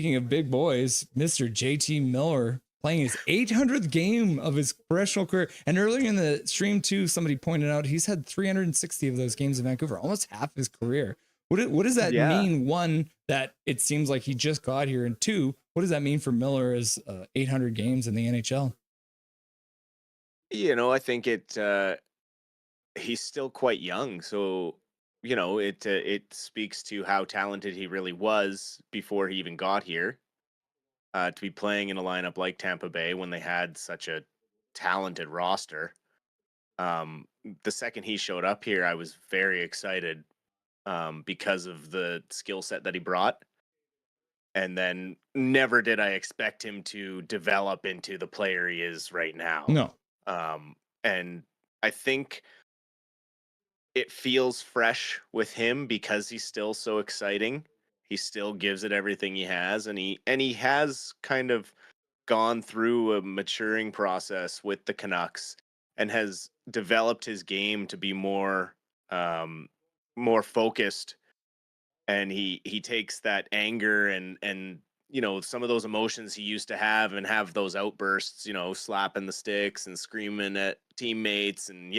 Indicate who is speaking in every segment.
Speaker 1: speaking of big boys, Mr. JT Miller playing his 800th game of his professional career. And earlier in the stream too, somebody pointed out he's had 360 of those games in Vancouver, almost half his career. What does that mean? One, that it seems like he just got here, and two, what does that mean for Miller as 800 games in the NHL?
Speaker 2: I think he's still quite young, so it speaks to how talented he really was before he even got here. To be playing in a lineup like Tampa Bay when they had such a talented roster. The second he showed up here, I was very excited because of the skill set that he brought. And then never did I expect him to develop into the player he is right now.
Speaker 1: No.
Speaker 2: And I think it feels fresh with him because he's still so exciting. He still gives it everything he has, and he has kind of gone through a maturing process with the Canucks and has developed his game to be more focused. And he takes that anger and some of those emotions he used to have and have those outbursts, slapping the sticks and screaming at teammates, and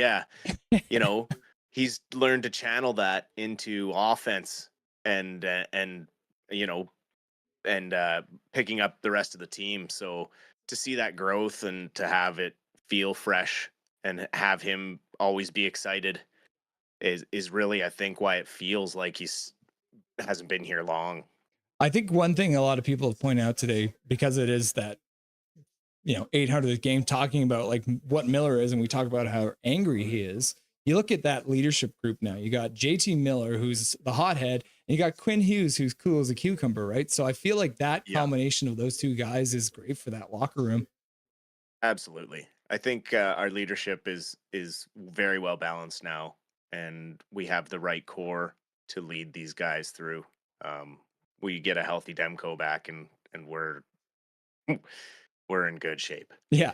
Speaker 2: he's learned to channel that into offense and picking up the rest of the team. So to see that growth and to have it feel fresh and have him always be excited is really, I think, why it feels like hasn't been here long.
Speaker 1: I think one thing a lot of people have pointed out today, because it is that 800th game, talking about like what Miller is, and we talk about how angry he is. You look at that leadership group now. You got JT Miller, who's the hothead, and you got Quinn Hughes, who's cool as a cucumber, right? So I feel like that combination of those two guys is great for that locker room.
Speaker 2: Absolutely. I think our leadership is very well balanced now, and we have the right core to lead these guys through. We get a healthy Demko back, and we're in good shape.
Speaker 1: Yeah.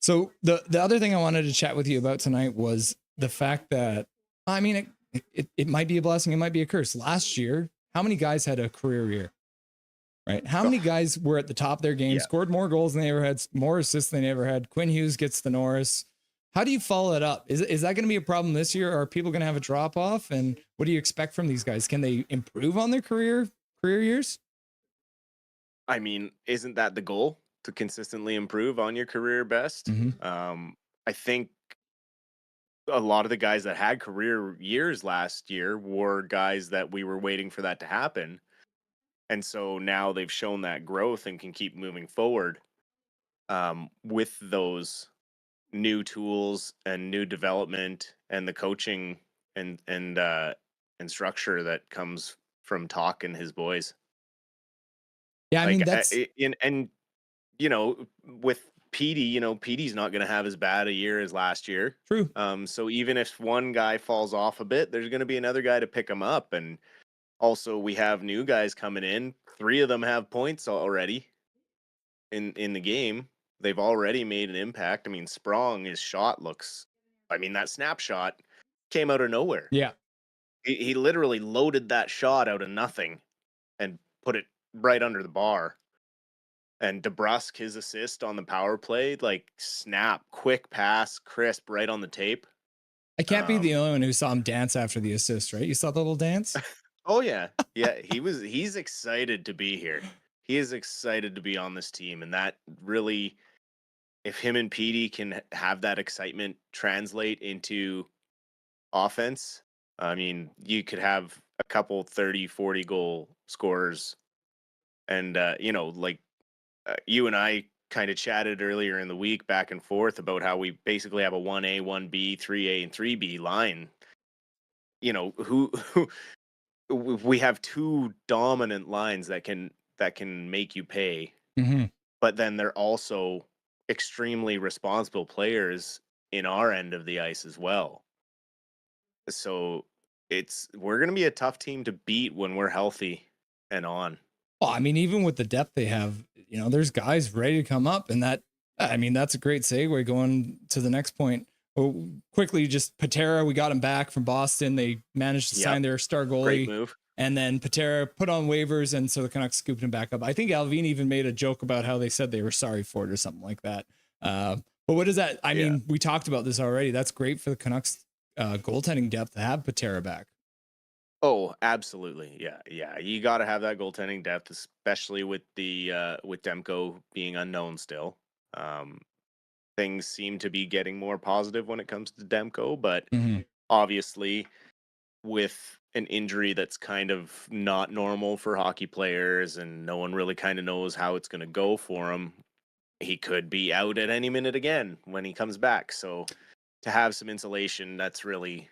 Speaker 1: So the other thing I wanted to chat with you about tonight was the fact that, I mean, it might be a blessing, it might be a curse. Last year, how many guys had a career year? Right? How many guys were at the top of their game, scored more goals than they ever had, more assists than they ever had? Quinn Hughes gets the Norris. How do you follow it up? Is that going to be a problem this year? Are people going to have a drop off? And what do you expect from these guys? Can they improve on their career years?
Speaker 2: I mean, isn't that the goal, to consistently improve on your career best?
Speaker 1: Mm-hmm.
Speaker 2: I think a lot of the guys that had career years last year were guys that we were waiting for that to happen. And so now they've shown that growth and can keep moving forward with those new tools and new development and the coaching and structure that comes from Talk and his boys.
Speaker 1: Yeah, I mean, that's
Speaker 2: with Petey, Petey's not going to have as bad a year as last year.
Speaker 1: True.
Speaker 2: So even if one guy falls off a bit, there's going to be another guy to pick him up. And also we have new guys coming in. 3 of them have points already in the game. They've already made an impact. I mean, Sprong, his shot that snapshot came out of nowhere.
Speaker 1: Yeah.
Speaker 2: He literally loaded that shot out of nothing and put it right under the bar. And DeBrusk, his assist on the power play, like snap, quick pass, crisp, right on the tape.
Speaker 1: I can't be the only one who saw him dance after the assist, right? You saw the little dance?
Speaker 2: Oh yeah. Yeah, he's excited to be here. He is excited to be on this team, and that really, if him and Petey can have that excitement translate into offense, I mean, you could have a couple 30, 40 goal scorers. And, you and I kind of chatted earlier in the week back and forth about how we basically have a 1A, 1B, 3A, and 3B line. Who we have 2 dominant lines that can make you pay.
Speaker 1: Mm-hmm.
Speaker 2: But then they're also extremely responsible players in our end of the ice as well. So we're going to be a tough team to beat when we're healthy and on.
Speaker 1: Well, I mean, even with the depth they have, there's guys ready to come up, and that's a great segue going to the next point. Well, quickly, just Patera, we got him back from Boston. They managed to sign their star goalie.
Speaker 2: Great move.
Speaker 1: And then Patera put on waivers, and so the Canucks scooped him back up. I think Alvin even made a joke about how they said they were sorry for it or something like that. But what is that? I mean, we talked about this already. That's great for the Canucks goaltending depth to have Patera back.
Speaker 2: Oh, absolutely. Yeah. You got to have that goaltending depth, especially with with Demko being unknown still. Things seem to be getting more positive when it comes to Demko, but obviously with an injury that's kind of not normal for hockey players and no one really kind of knows how it's going to go for him, he could be out at any minute again when he comes back. So to have some insulation, that's really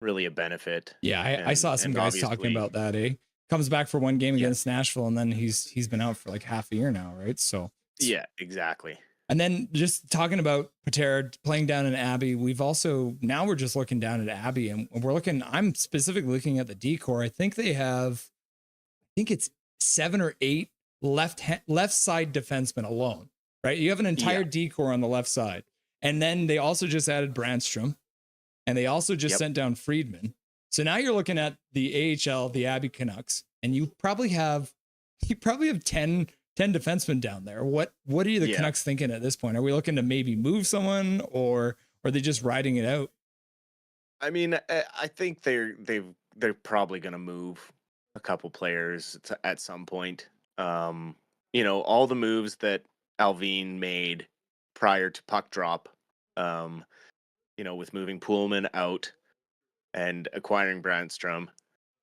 Speaker 2: a benefit.
Speaker 1: Yeah, I saw some guys talking about that. Comes back for one game against Nashville, and then he's been out for like half a year now, right? So
Speaker 2: yeah, exactly.
Speaker 1: And then just talking about Patera playing down in Abbey, we're just looking down at Abbey, and I'm specifically looking at the decor. I think it's 7 or 8 left side defensemen alone, right? You have an entire decor on the left side. And then they also just added Brandstrom, and they also just sent down Friedman. So now you're looking at the AHL, the Abbey Canucks, and you probably have 10 defensemen down there. What are the Canucks thinking at this point? Are we looking to maybe move someone, or are they just riding it out?
Speaker 2: I mean, I think they're probably going to move a couple players at some point. All the moves that Alvin made prior to puck drop, with moving Pullman out and acquiring Brandstrom,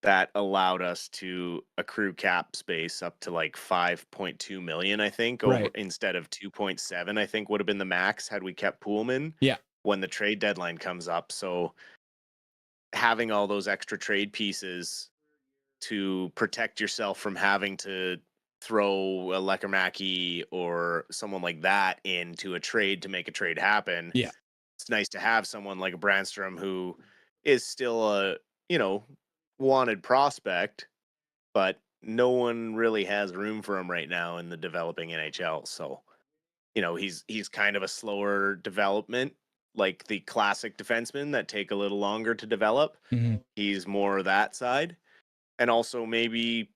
Speaker 2: that allowed us to accrue cap space up to like 5.2 million, I think, instead of 2.7, I think would have been the max had we kept Pullman.
Speaker 1: Yeah.
Speaker 2: When the trade deadline comes up. So having all those extra trade pieces to protect yourself from having to throw a Lekermacki or someone like that into a trade to make a trade happen.
Speaker 1: Yeah.
Speaker 2: It's nice to have someone like a Brandstrom who is still a, wanted prospect, but no one really has room for him right now in the developing NHL. So, he's kind of a slower development, like the classic defensemen that take a little longer to develop. He's more that side. And also maybe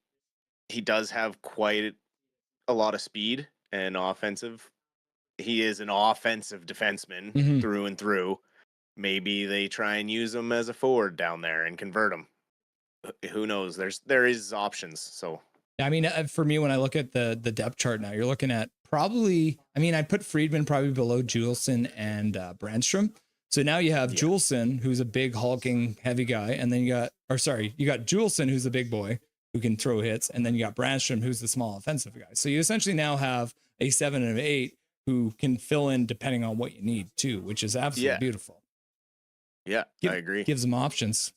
Speaker 2: he does have quite a lot of speed and offensive. He is an offensive defenseman through and through. Maybe they try and use him as a forward down there and convert him. Who knows? There is options. So
Speaker 1: I mean, for me, when I look at the depth chart now, you're looking at I'd put Friedman probably below Juleson and Brandstrom. So now you have Juleson, who's a big hulking heavy guy, and then you got Juleson, who's a big boy who can throw hits, and then you got Brandstrom, who's the small offensive guy. So you essentially now have a 7 and an 8 who can fill in depending on what you need too, which is absolutely beautiful.
Speaker 2: Yeah, I agree.
Speaker 1: Gives them options.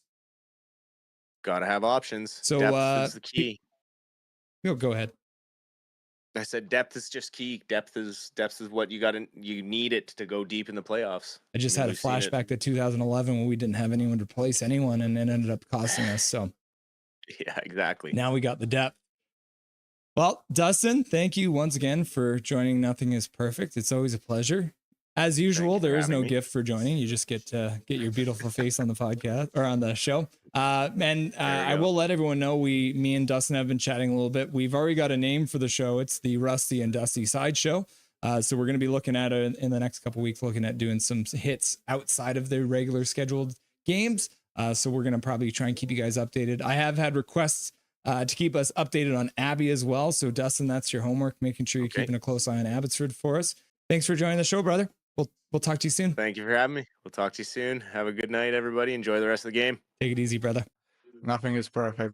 Speaker 2: Gotta have options.
Speaker 1: So
Speaker 2: depth is the key.
Speaker 1: Go ahead.
Speaker 2: I said depth is just key. Depth is what you need it to go deep in the playoffs.
Speaker 1: I just had a flashback to 2011 when we didn't have anyone to replace anyone, and it ended up costing us. So
Speaker 2: yeah, exactly.
Speaker 1: Now we got the depth. Well, Dustin, thank you once again for joining Nothing is Perfect. It's always a pleasure. As usual, there is no gift for joining. You just get to get your beautiful face on the podcast or on the show. I will let everyone know me and Dustin have been chatting a little bit. We've already got a name for the show. It's the Rusty and Dusty Sideshow. So we're going to be looking at it in the next couple of weeks, looking at doing some hits outside of the regular scheduled games. So we're going to probably try and keep you guys updated. I have had requests to keep us updated on Abbey as well. So Dustin, that's your homework, making sure you're keeping a close eye on Abbotsford for us. Thanks for joining the show, brother. We'll talk to you soon.
Speaker 2: Thank you for having me. We'll talk to you soon. Have a good night, everybody. Enjoy the rest of the game.
Speaker 1: Take it easy, brother.
Speaker 3: Nothing is perfect.